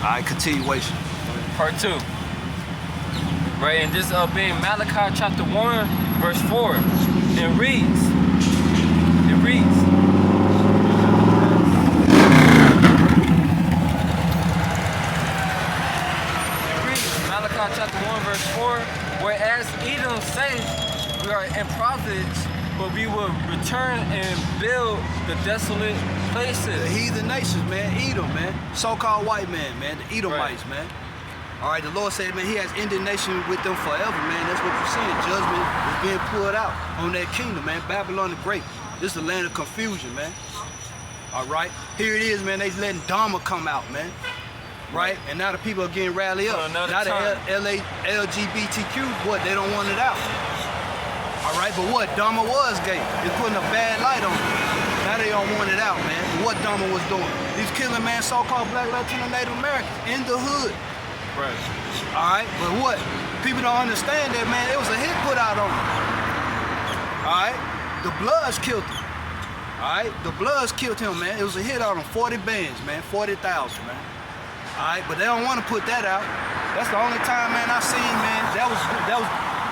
right, continuation. Part 2. Right, and this being Malachi chapter 1, verse 4. It reads. Malachi chapter 1, verse 4. Whereas Edom says, we are in providence, but we will return and build the desolate places. The heathen nations, man, Edom, man, so-called white man, the Edomites, man. All right, the Lord said, man, he has indignation with them forever, man. That's what you're seeing. Judgment is being poured out on that kingdom, man. Babylon the Great. This is the land of confusion, man. All right, here it is, man. They letting Dharma come out, man. Right? And now the people are getting rallied up. Now the LGBTQ, what? They don't want it out. All right, but what? Dharma was gay. It's putting a bad light on it. Now they don't want it out, man. What Dharma was doing? He's killing, man, so-called Black, Latino, Native Americans in the hood. Right. All right, but what? People don't understand that, man. It was a hit put out on him. All right? The Bloods killed him. All right? The Bloods killed him, man. It was a hit on him. 40 bands, man. 40,000, man. All right, but they don't want to put that out. That's the only time, man, I seen, man,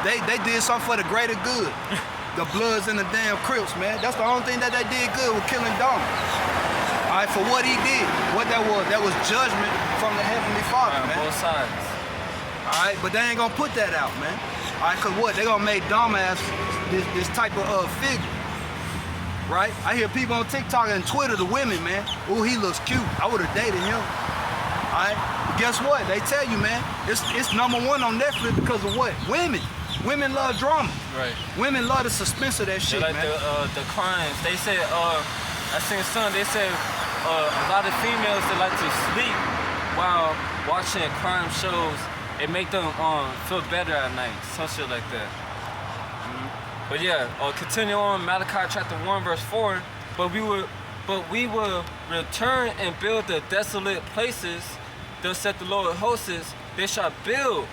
they did something for the greater good. The Bloods and the damn Crips, man. That's the only thing that they did good with killing Dharma. All right, for what he did. What that was judgment from the Heavenly Father, man. Both sides. All right, but they ain't gonna put that out, man. All right, cause what? They gonna make Dharma as this type of figure. Right? I hear people on TikTok and Twitter, the women, man. Ooh, he looks cute. I would've dated him. Alright, guess what? They tell you, man, it's #1 on Netflix because of what? Women. Women love drama. Right. Women love the suspense of that shit, like man. the crimes. They said, I seen some. They said a lot of females that like to sleep while watching crime shows. It make them feel better at night. Some shit like that. But yeah, continue on Malachi chapter 1, verse 4. But we will return and build the desolate places. Thus said the Lord of hosts, they shall build,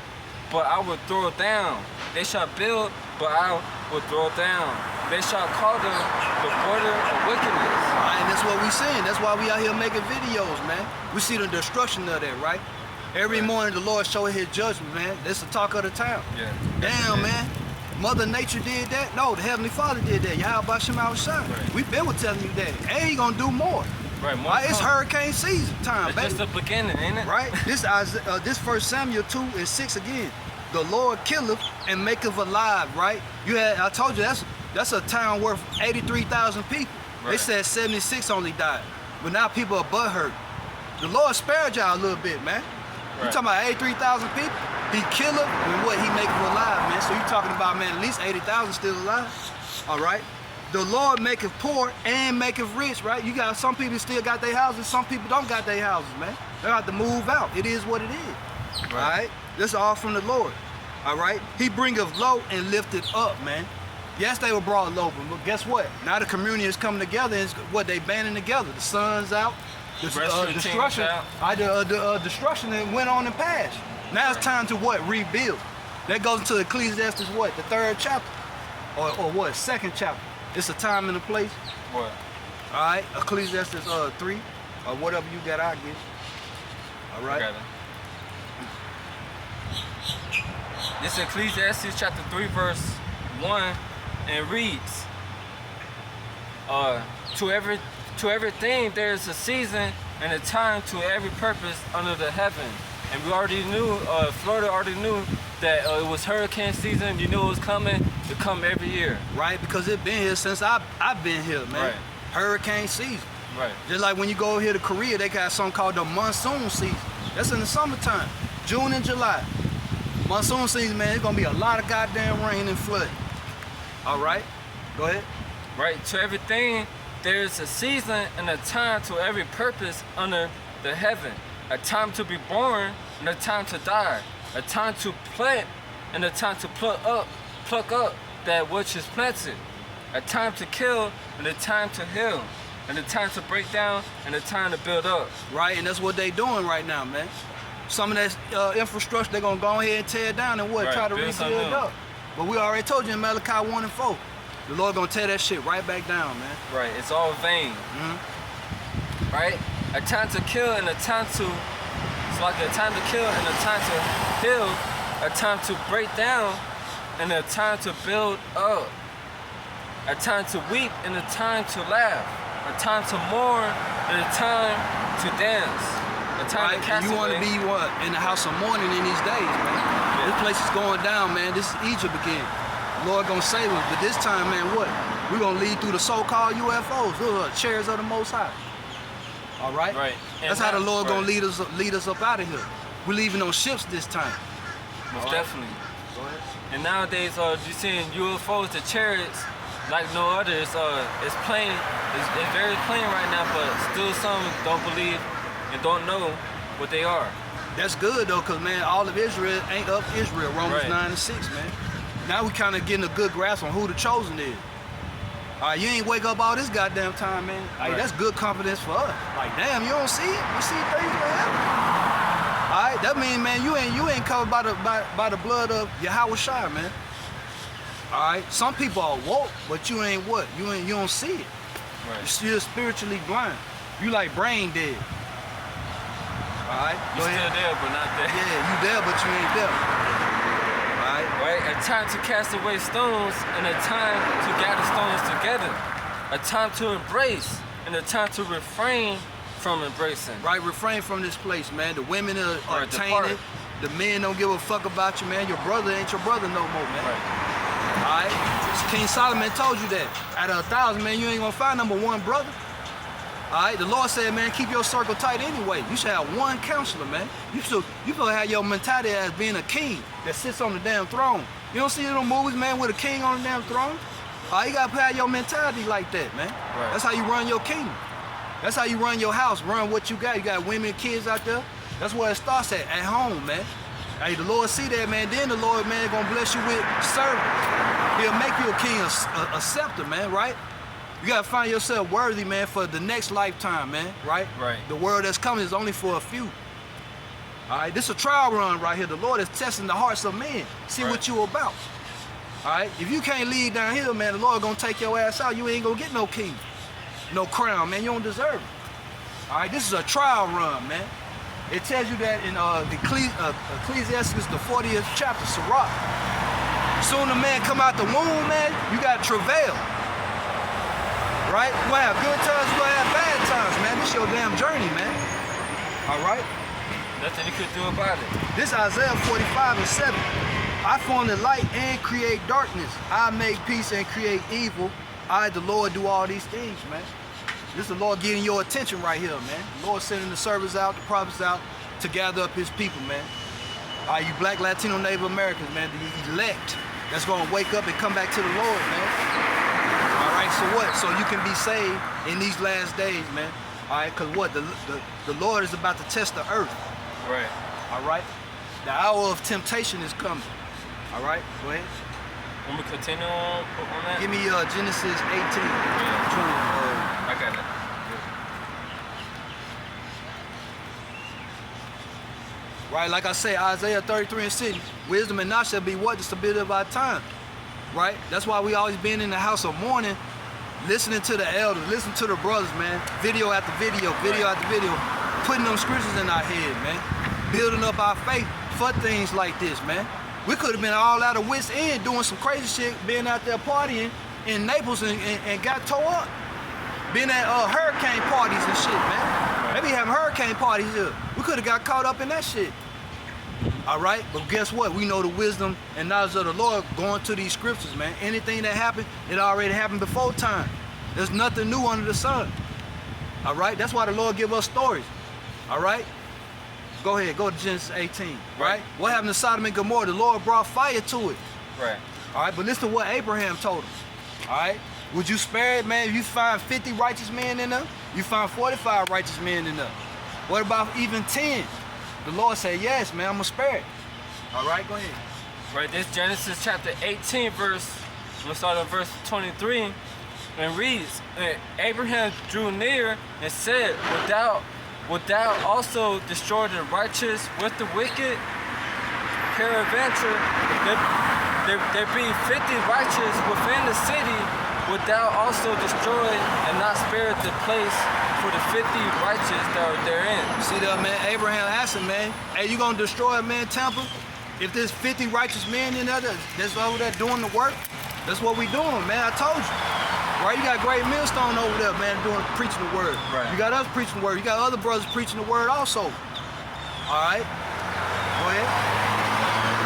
but I will throw down. They shall build, but I will throw down. They shall call them the border of wickedness. Right, and that's what we seeing. That's why we out here making videos, man. We see the destruction of that, right? Every morning the Lord showing his judgment, man. That's the talk of the town. Yeah. Damn, man. Mother Nature did that? No, the Heavenly Father did that. Yahweh Shem Shai. Right. We've been telling you that. And he gonna do more. Right, more Right, it's hurricane season time, it's baby. just the beginning, ain't it? Right? This 1 Samuel 2:6 again. The Lord killeth and maketh alive, right? I told you that's a town worth 83,000 people. Right. They said 76 only died. But now people are butthurt. The Lord spared y'all a little bit, man. Right. You talking about 83,000 people? He killeth and what? He maketh alive, man. So you talking about, man, at least 80,000 still alive. All right? The Lord maketh poor and maketh rich, right? You got some people still got their houses, some people don't got their houses, man. They have to move out. It is what it is. Right. All right? This is all from the Lord. All right? He bringeth low and lifteth up, man. Yes, they were brought low, but guess what? Now the community is coming together and what they banding together. The sun's out. The destruction, destruction that went on and passed. Now it's time to what? Rebuild. That goes into Ecclesiastes what? The 3rd chapter, or what? 2nd chapter. It's a time and a place. What? All right, Ecclesiastes 3, or whatever you got, I guess. All right. Okay. This is Ecclesiastes chapter 3, verse 1, and reads, to everything there is a season and a time to every purpose under the heaven. And we already knew, Florida already knew that it was hurricane season. You knew it was coming. It come every year. Right, because it's been here since I've been here, man. Right. Hurricane season. Right. Just like when you go over here to Korea, they got something called the monsoon season. That's in the summertime, June and July. Monsoon season, man, it's gonna be a lot of goddamn rain and flood. All right, go ahead. Right, to everything there is a season and a time to every purpose under the heaven. A time to be born and a time to die. A time to plant and a time to pluck up that which is planted. A time to kill and a time to heal. And a time to break down and a time to build up. Right, and that's what they doing right now, man. Some of that infrastructure they're gonna go ahead and tear down and what? Right, Try to build rebuild up. But we already told you in Malachi 1 and 4, the Lord gonna tear that shit right back down, man. Right, it's all vain. Right? A time to kill and a time to It's like a time to kill and a time to heal, a time to break down and a time to build up, a time to weep and a time to laugh, a time to mourn and a time to dance, a time to cast You want to away. be what? In the house of mourning in these days, man. This place is going down, man. This is Egypt again. The Lord gonna save us, but this time, man, what? We're gonna lead through the so-called UFOs. Those are chairs of the Most High. All right? Right. And That's how the now- Lord gonna right. lead us up out of here. We're leaving on ships this time. Most All right. definitely. Go ahead. And nowadays, you seeing UFOs, the chariots, like no other. It's plain. It's very plain right now, but still some don't believe and don't know what they are. That's good though, cause man, all of Israel ain't of Israel. Romans Right. 9:6, man. Now we kind of getting a good grasp on who the chosen is. All right, you ain't wake up all this goddamn time, man. Like, Right. that's good confidence for us. Like, damn, you don't see it? You see things that happen. All right, that mean, man, you ain't covered by the blood of Yahweh Shai, man. All right, some people are woke, but you ain't what? You don't see it. Right. You're spiritually blind. You like brain dead. All right, You go still ahead. there, but not there. Yeah, you there, but you ain't there. All right. Right? A time to cast away stones and a time to gather stones together. A time to embrace and a time to refrain from embracing. Right, refrain from this place, man. The women are Right, tainted. depart. The men don't give a fuck about you, man. Your brother ain't your brother no more, man. Right. All right? King Solomon told you that. Out of 1,000, man, you ain't gonna find number one brother. All right? The Lord said, man, keep your circle tight anyway. You should have one counselor, man. You supposed to have your mentality as being a king that sits on the damn throne. You don't see little movies, man, with a king on the damn throne? All right, you gotta have your mentality like that, man. Right. That's how you run your kingdom. That's how you run your house, run what you got. You got women and kids out there. That's where it starts at home, man. Hey, the Lord see that, man. Then the Lord, man, gonna bless you with servants. He'll make you a king, a scepter, man, right? You gotta find yourself worthy, man, for the next lifetime, man, right? Right. The world that's coming is only for a few. All right, this is a trial run right here. The Lord is testing the hearts of men. See Right. what you about. All right, if you can't lead down here, man, the Lord gonna take your ass out. You ain't gonna get no king, no crown, man. You don't deserve it. All right, this is a trial run, man. It tells you that in Ecclesiastes, the 40th chapter, Sirach. Soon the man come out the womb, man, you got travail. Right? You gonna have good times, you gonna have bad times, man. This your damn journey, man. All right? Nothing you could do about it. This Isaiah 45:7. I form the light and create darkness. I make peace and create evil. I, the Lord, do all these things, man. This is the Lord getting your attention right here, man. The Lord sending the servants out, the prophets out to gather up his people, man. All right, you black, Latino, Native Americans, man, the elect that's gonna wake up and come back to the Lord, man. All right, so what? So you can be saved in these last days, man. All right, because what? The Lord is about to test the earth. Right. All right? The hour of temptation is coming. All right? Go ahead. When we continue on that? Give me Genesis 18. 20. I got it. Right, like I say, Isaiah 33:6. Wisdom and knowledge shall be what? The stability of our time. Right? That's why we always been in the house of mourning, listening to the elders, listening to the brothers, man. Video after video, video after video, putting them scriptures in our head, man. Building up our faith for things like this, man. We could have been all out of wits end doing some crazy shit, being out there partying in Naples and got tore up. Being at hurricane parties and shit, man. They be having hurricane parties here. We could have got caught up in that shit. All right, but guess what? We know the wisdom and knowledge of the Lord going to these scriptures, man. Anything that happened, it already happened before time. There's nothing new under the sun. All right, that's why the Lord give us stories. All right, go ahead, go to Genesis 18. Right? What happened to Sodom and Gomorrah? The Lord brought fire to it. Right. All right, but listen to what Abraham told him. All right, would you spare it, man? If you find 50 righteous men in there, you find 45 righteous men in there. What about even 10? The Lord said, yes, man, I'm gonna spare it. All right, go ahead. Right, this Genesis chapter 18 verse, I'm gonna start at verse 23, and reads, and Abraham drew near and said, Would thou also destroy the righteous with the wicked? Peradventure, there be 50 righteous within the city, Wilt thou also destroy and not spare the place for the 50 righteous that are therein? See that, man? Abraham asked him, man, hey, you gonna destroy a man temple? If there's 50 righteous men in there that's over there doing the work, that's what we doing, man. I told you. Right? You got Great Millstone over there, man, preaching the word. Right. You got us preaching the word. You got other brothers preaching the word also. All right? Go ahead.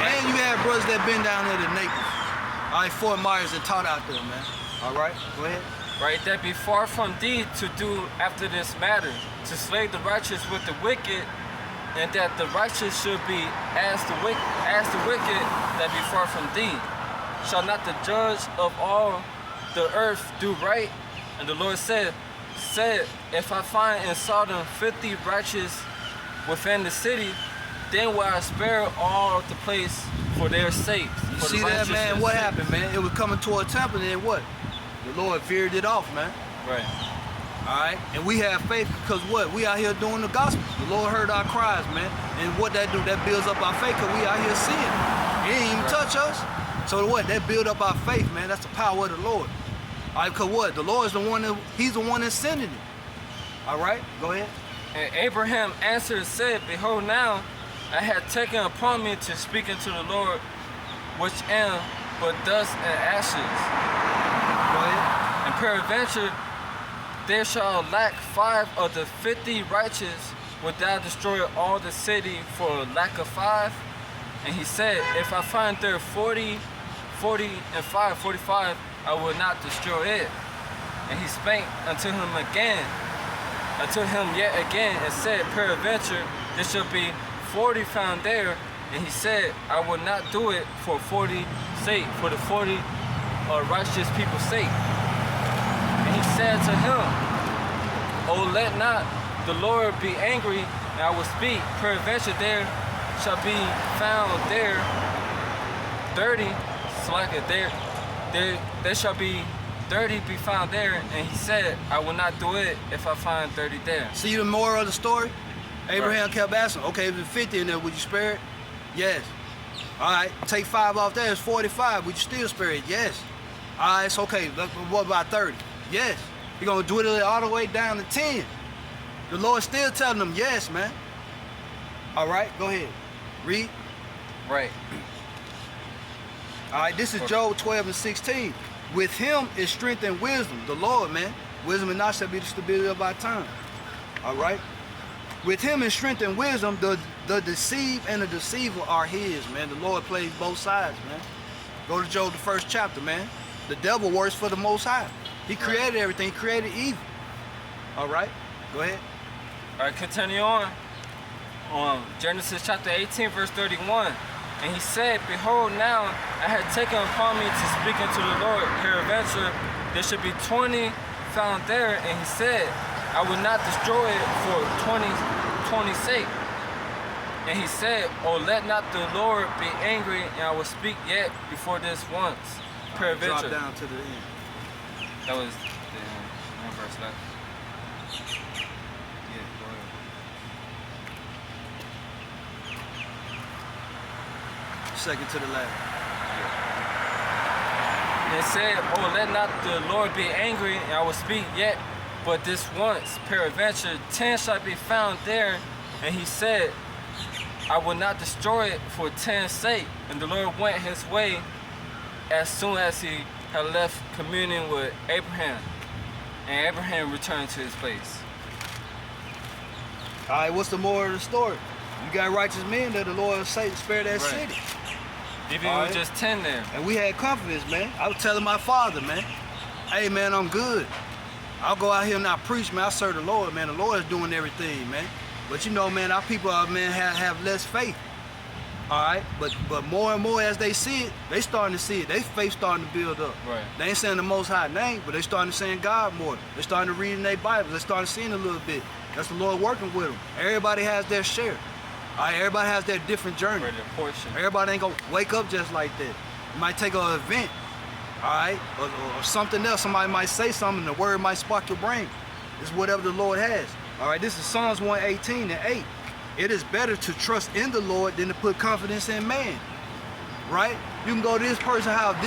And you have brothers that been down there to Naples. All right, Fort Myers that taught out there, man. All right? Go ahead. Right, that be far from thee to do after this matter, to slay the righteous with the wicked, and that the righteous should be as the wicked that be far from thee. Shall not the judge of all the earth do right? And the Lord said, if I find in Sodom 50 righteous within the city, then will I spare all the place for their sakes. You see that, man? What happened, man? It was coming toward a temple, and then what? The Lord veered it off, man. Right. All right? And we have faith because what? We out here doing the gospel. The Lord heard our cries, man. And what that do, that builds up our faith because we out here seeing. He didn't even touch us. So what? That build up our faith, man. That's the power of the Lord. All right, because what? The Lord is the one he's the one that's sending it. All right? Go ahead. And Abraham answered and said, behold, now I had taken upon me to speak unto the Lord, which am but dust and ashes. Go ahead. And peradventure there shall lack 5 of the 50 righteous, wilt thou destroy all the city for lack of 5? And he said, if I find there 40 and 5, 45, I will not destroy it. And he spake unto him yet again, and said, peradventure there shall be 40 found there. And he said, I will not do it for 40 sake, for the 40 righteous people's sake. And he said to him, oh, let not the Lord be angry, and I will speak. Peradventure there shall be found there 30, there shall be 30 be found there. And he said, I will not do it if I find 30 there. See the moral of the story? Abraham kept asking, okay, if it's 50 in there, would you spare it? Yes. All right, take 5 off there, it's 45. Would you still spare it? Yes. All right, it's okay. What about 30? Yes. You're going to dwindle it all the way down to 10. The Lord's still telling them yes, man. All right, go ahead. Read. Right. All right, this is Job 12 and 16. With him is strength and wisdom, the Lord, man. Wisdom and knowledge shall be the stability of our time. All right? With him is strength and wisdom, the deceived and the deceiver are his, man. The Lord plays both sides, man. Go to Job, the 1st chapter, man. The devil works for the Most High. He created everything. He created evil. All right? Go ahead. All right, continue on. Genesis chapter 18, verse 31. And he said, behold, now I had taken upon me to speak unto the Lord. Peradventure there should be 20 found there. And he said, I will not destroy it for 20 sake. And he said, oh, let not the Lord be angry, and I will speak yet before this once. Peradventure. Drop down to the end. That was the one verse left. Yeah, go ahead. Second to the last. And it said, oh, let not the Lord be angry, and I will speak yet but this once. Peradventure 10 shall be found there. And he said, I will not destroy it for 10's sake. And the Lord went his way as soon as he had left communion with Abraham. And Abraham returned to his place. All right, what's the moral of the story? You got righteous men that the Lord Satan spared that Right. city. Even All with right. just 10 there. And we had confidence, man. I was telling my father, man, hey, man, I'm good. I'll go out here and I preach, man. I serve the Lord, man. The Lord is doing everything, man. But you know, man, our people, man, have less faith. All right? But more and more as they see it, they starting to see it. Their faith starting to build up. Right. They ain't saying the Most High name, but they starting to saying God more. They starting to read in their Bible. They starting to seeing a little bit. That's the Lord working with them. Everybody has their share. All right? Everybody has their different journey. For their portion. Everybody ain't gonna wake up just like that. It might take an event, all right, or something else. Somebody might say something, the word might spark your brain. It's whatever the Lord has. All right, this is Psalms 118 and 8. It is better to trust in the Lord than to put confidence in man. Right? You can go to this person's house, it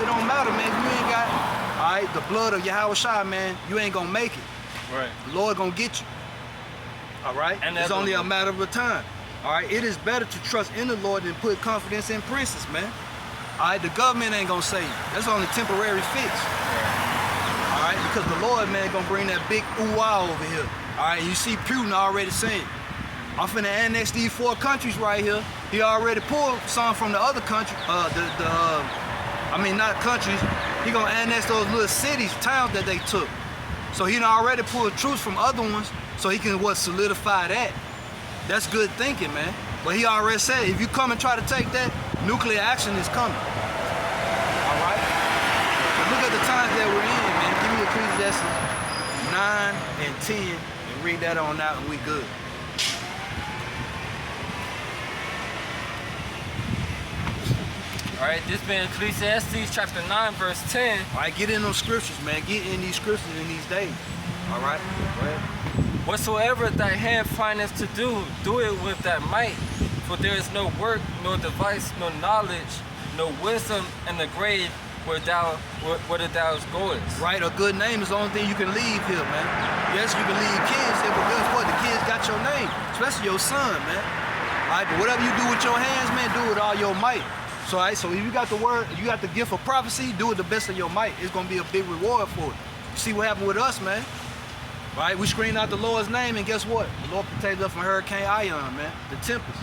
don't matter, man. If you ain't got all right, the blood of Yahweh Shai, man, you ain't gonna make it. Right. The Lord gonna get you. All right? And it's that's only what- a matter of time. All right? It is better to trust in the Lord than put confidence in princes, man. All right? The government ain't gonna save you. That's only temporary fix. All right? Because the Lord, man, gonna bring that big ooh-wah over here. All right? You see Putin already saying, I'm finna annex these 4 countries right here. He already pulled some from the other country, I mean, not countries. He gonna annex those little cities, towns that they took. So he done already pulled troops from other ones, so he can solidify that. That's good thinking, man. But he already said, if you come and try to take that, nuclear action is coming. All right? So look at the times that we're in, man. Give me Ecclesiastes 9 and 10 and read that on out and we good. All right, this been Ecclesiastes chapter 9, verse 10. All right, get in those scriptures, man. Get in these scriptures in these days. All right? Go ahead. Whatsoever thy hand findeth to do, do it with thy might. For there is no work, nor device, nor knowledge, no wisdom in the grave where thou goest. Right, a good name is the only thing you can leave here, man. Yes, you can leave kids here, but guess what? The kids got your name, especially your son, man. All right, but whatever you do with your hands, man, do it with all your might. So, all right, so if you got the word, you got the gift of prophecy, do it the best of your might. It's gonna be a big reward for it. You see what happened with us, man? Right, we screamed out the Lord's name, and guess what? The Lord protected us from Hurricane Ion, man, the tempest.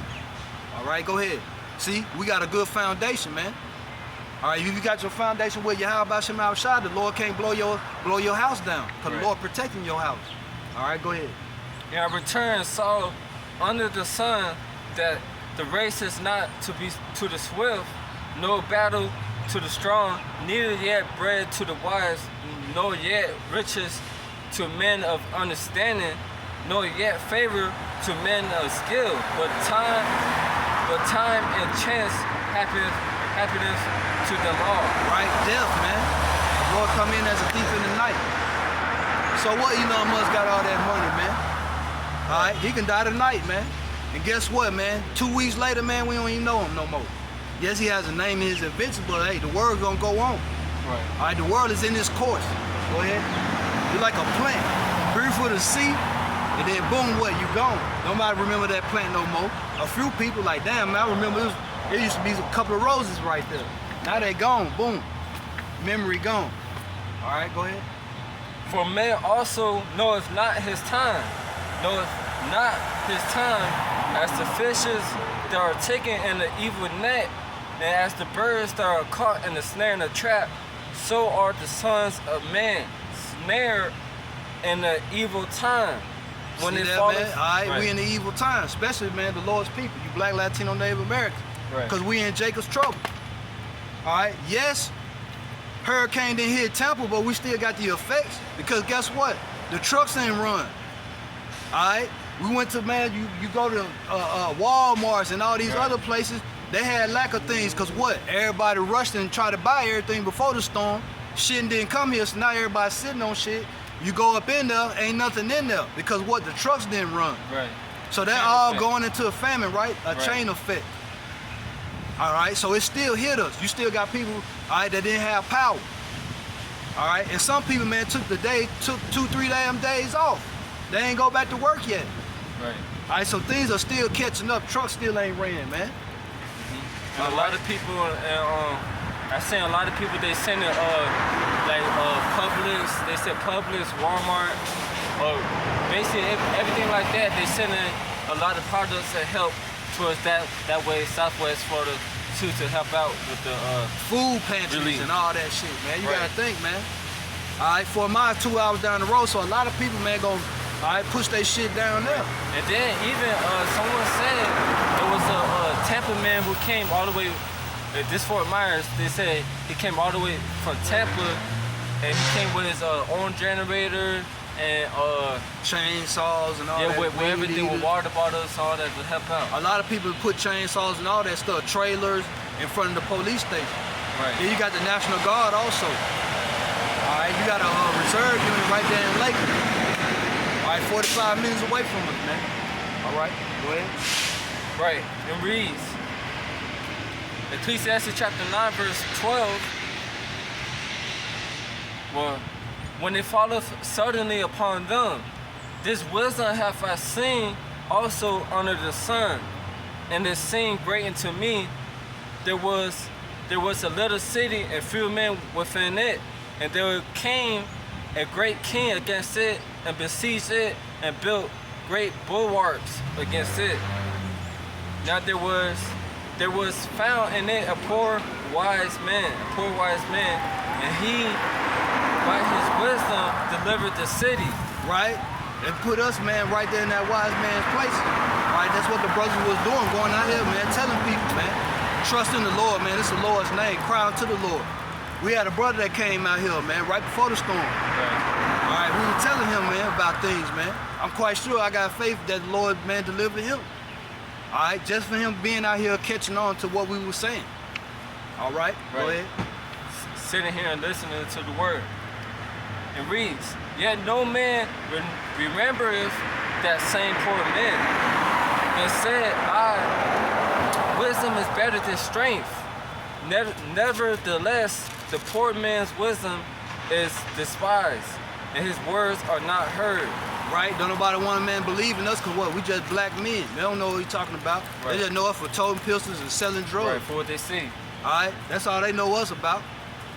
All right, go ahead. See, we got a good foundation, man. All right, if you got your foundation with Yahweh Shem Shai, the Lord can't blow your house down, because Right. the Lord protecting your house. All right, go ahead. And I returned, saw under the sun that the race is not to be to the swift, nor battle to the strong, neither yet bread to the wise, nor yet riches to men of understanding, nor yet favor to men of skill, but time and chance happiness to them all. Right, death, man. The Lord come in as a thief in the night. So what Elon Musk got all that money, man? All right, he can die tonight, man. And guess what, man? 2 weeks later, man, we don't even know him no more. Yes, he has a name in his invention, but hey, the world's gonna go on. Right. All right, the world is in this course. Go ahead. You're like a plant. Breathe for the sea, and then boom, what? You gone. Nobody remember that plant no more. A few people like, damn, man, I remember there used to be a couple of roses right there. Now they gone. Boom. Memory gone. All right, go ahead. For man also knoweth not his time, knoweth not his time, as the fishes that are taken in the evil net, and as the birds that are caught in the snare and the trap, so are the sons of man snared in the evil time. When See it that, falleth, man? All right, we in the evil time, especially, man, the Lord's people, you Black, Latino, Native Americans. Right. Because we in Jacob's trouble. All right, yes, hurricane didn't hit Tampa, but we still got the effects. Because guess what? The trucks didn't run. All right, we went to, man, you go to Walmarts and all these Right. other places, they had lack of things. Because what? Everybody rushed and tried to buy everything before the storm. Shit didn't come here, so now everybody's sitting on shit. You go up in there, ain't nothing in there. Because what? The trucks didn't run. right. So that Chain all effect. going into a famine, right? A Right. chain effect. All right, so it still hit us. You still got people, all right, that didn't have power. All right, and some people, man, took 2-3 damn days off. They ain't go back to work yet. Right. All right, so things are still catching up. Trucks still ain't ran, man. And a lot of people, I seen a lot of people, they send it, Publix, they said Publix, Walmart, basically everything like that. They sending a lot of products that help towards that way, Southwest Florida, too, to help out with the, Food pantries Relief. and all that shit, man. You Right. gotta think, man. All right, for mile 2 hours down the road, so a lot of people, man, gonna, all right, push their shit down there. and then even someone said there was a Tampa man who came all the way, this Fort Myers, they said he came all the way from Tampa, and he came with his own generator, and Chainsaws and all that. with weed everything, with eaters. water bottles, all that to help out. A lot of people put chainsaws and all that stuff, trailers in front of the police station. Right. Then you got the National Guard also. All right, you got a reserve unit right there in Lakeland. All right, 45 minutes away from us, man. All right, go ahead. Right, it reads, Ecclesiastes chapter 9, verse 12, Well, when it falleth suddenly upon them, this wisdom have I seen also under the sun, and it seemed great unto me. There was a little city and few men within it, and there came a great king against it, and besieged it, and built great bulwarks against it. Now there was found in it a poor wise man, and he by his wisdom delivered the city. Right? And put us, man, right there in that wise man's place. Right? That's what the brothers was doing, going out here, man, telling people, man. Trust in the Lord, man. It's the Lord's name. Cry out to the Lord. We had a brother that came out here, man, right before the storm. Right. All right, we were telling him, man, about things, man. I'm quite sure I got faith that the Lord, man, delivered him. All right, just for him being out here catching on to what we were saying. All right, go ahead. Sitting here and listening to the word. It reads, yet no man remembereth that same poor man, and said, wisdom is better than strength. Nevertheless, the poor man's wisdom is despised, and his words are not heard. Right? Don't nobody want a man believe in us, because what? We just black men. They don't know what he's talking about. Right. They just know us for toting pistols and selling drugs. Right, for what they see. All right? That's all they know us about.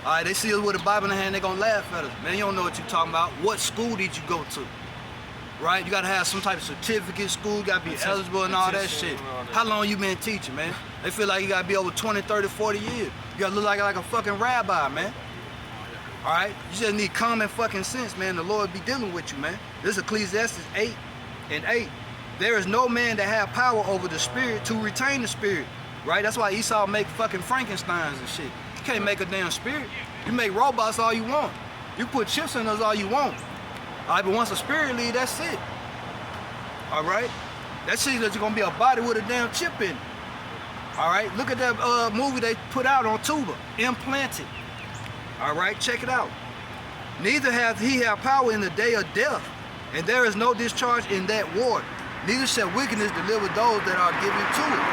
All right? They see us with a Bible in their hand, they gonna laugh at us. Man, you don't know what you're talking about. What school did you go to? Right? You gotta have some type of certificate, school, you gotta be eligible and all that shit. How long you been teaching, man? They feel like you gotta be over 20, 30, 40 years. You gotta look like a fucking rabbi, man. All right? You just need common fucking sense, man. The Lord be dealing with you, man. This is Ecclesiastes 8:8. There is no man that have power over the spirit to retain the spirit. Right? That's why Esau make fucking Frankensteins and shit. You can't make a damn spirit. You make robots all you want. You put chips in us all you want. All right, but once a spirit leave, that's it. All right? That shit is gonna be a body with a damn chip in it. All right? Look at that movie they put out on Tuba, Implanted. All right, check it out. Neither hath he have power in the day of death, and there is no discharge in that ward. Neither shall wickedness deliver those that are given to it.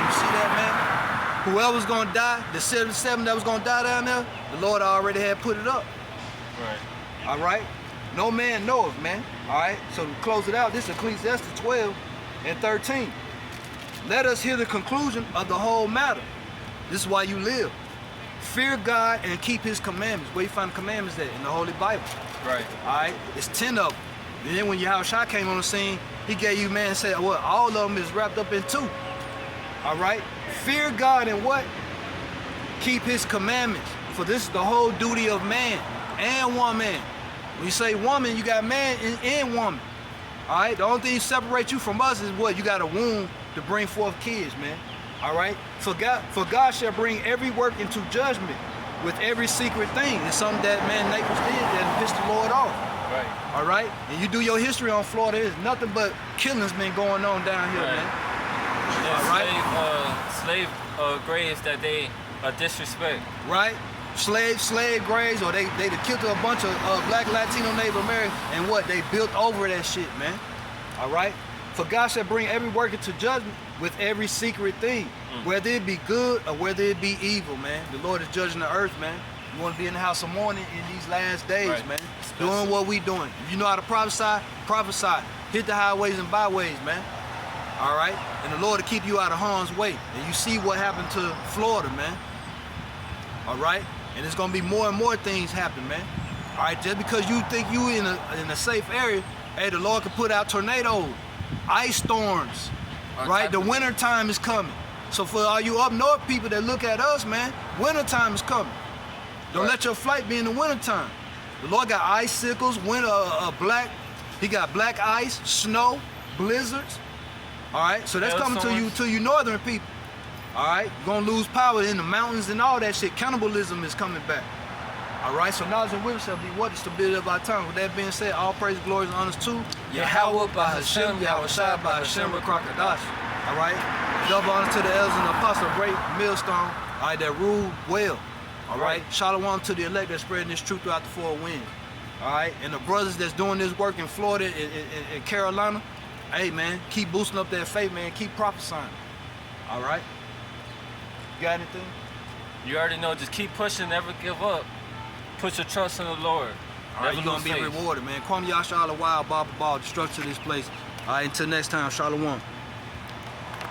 You see that, man? Whoever's gonna die, the 77 that was gonna die down there, the Lord already had put it up. Right. All right? No man knoweth, man. All right? So to close it out, this is Ecclesiastes 12:13. Let us hear the conclusion of the whole matter. This is why you live. Fear God and keep his commandments. Where you find the commandments at? In the Holy Bible. Right. All right? It's 10 of them. And then when Yahushua came on the scene, he gave you, man, said, well, all of them is wrapped up in 2. All right? Fear God and what? Keep his commandments. For this is the whole duty of man and woman. When you say woman, you got man and woman. All right? The only thing that separates you from us is what? You got a womb to bring forth kids, man. All right? For God shall bring every work into judgment with every secret thing. It's something that man Naples did that pissed the Lord off. Right. All right? And you do your history on Florida, there's nothing but killings been going on down here, Right. man. Yeah, All right? slave graves that they disrespect. Right? Slave graves, or they killed a bunch of black Latino Native Americans, and what? They built over that shit, man. All right? For God shall bring every work into judgment with every secret thing, whether it be good or whether it be evil, man. The Lord is judging the earth, man. You want to be in the house of mourning in these last days, Right. man. Doing what we doing. If you know how to prophesy, prophesy. Hit the highways and byways, man. All right? And the Lord will keep you out of harm's way. And you see what happened to Florida, man. All right? And there's going to be more and more things happen, man. All right? Just because you think you in a safe area, hey, the Lord can put out tornadoes, ice storms, right? The winter time is coming. So for all you up north people that look at us, man, winter time is coming. Don't let your flight be in the winter time. The Lord got icicles, winter, he got black ice, snow, blizzards. All right, so that's coming to you northern people. All right, you're gonna lose power in the mountains and all that shit. Cannibalism is coming back. All right, so knowledge and wisdom shall be what? The stability of our tongue. With that being said, all praise, glory, and honors to Yahweh by Hashem, Yahushua by Hashem, Rakrakadash. All right, double honor to the elders and the apostle, great millstone, all right, that rule well. All right, shalom to the elect that's spreading this truth throughout the 4 winds. All right, and the brothers that's doing this work in Florida and Carolina, hey, man, keep boosting up that faith, man. Keep prophesying. All right? You got anything? You already know, just keep pushing, never give up. Put your trust in the Lord. All right, Never you're gonna lose be faith. rewarded, man. Kwame Yashala Wild, Baba Ball, destruction to this place. All right, until next time, Shalom.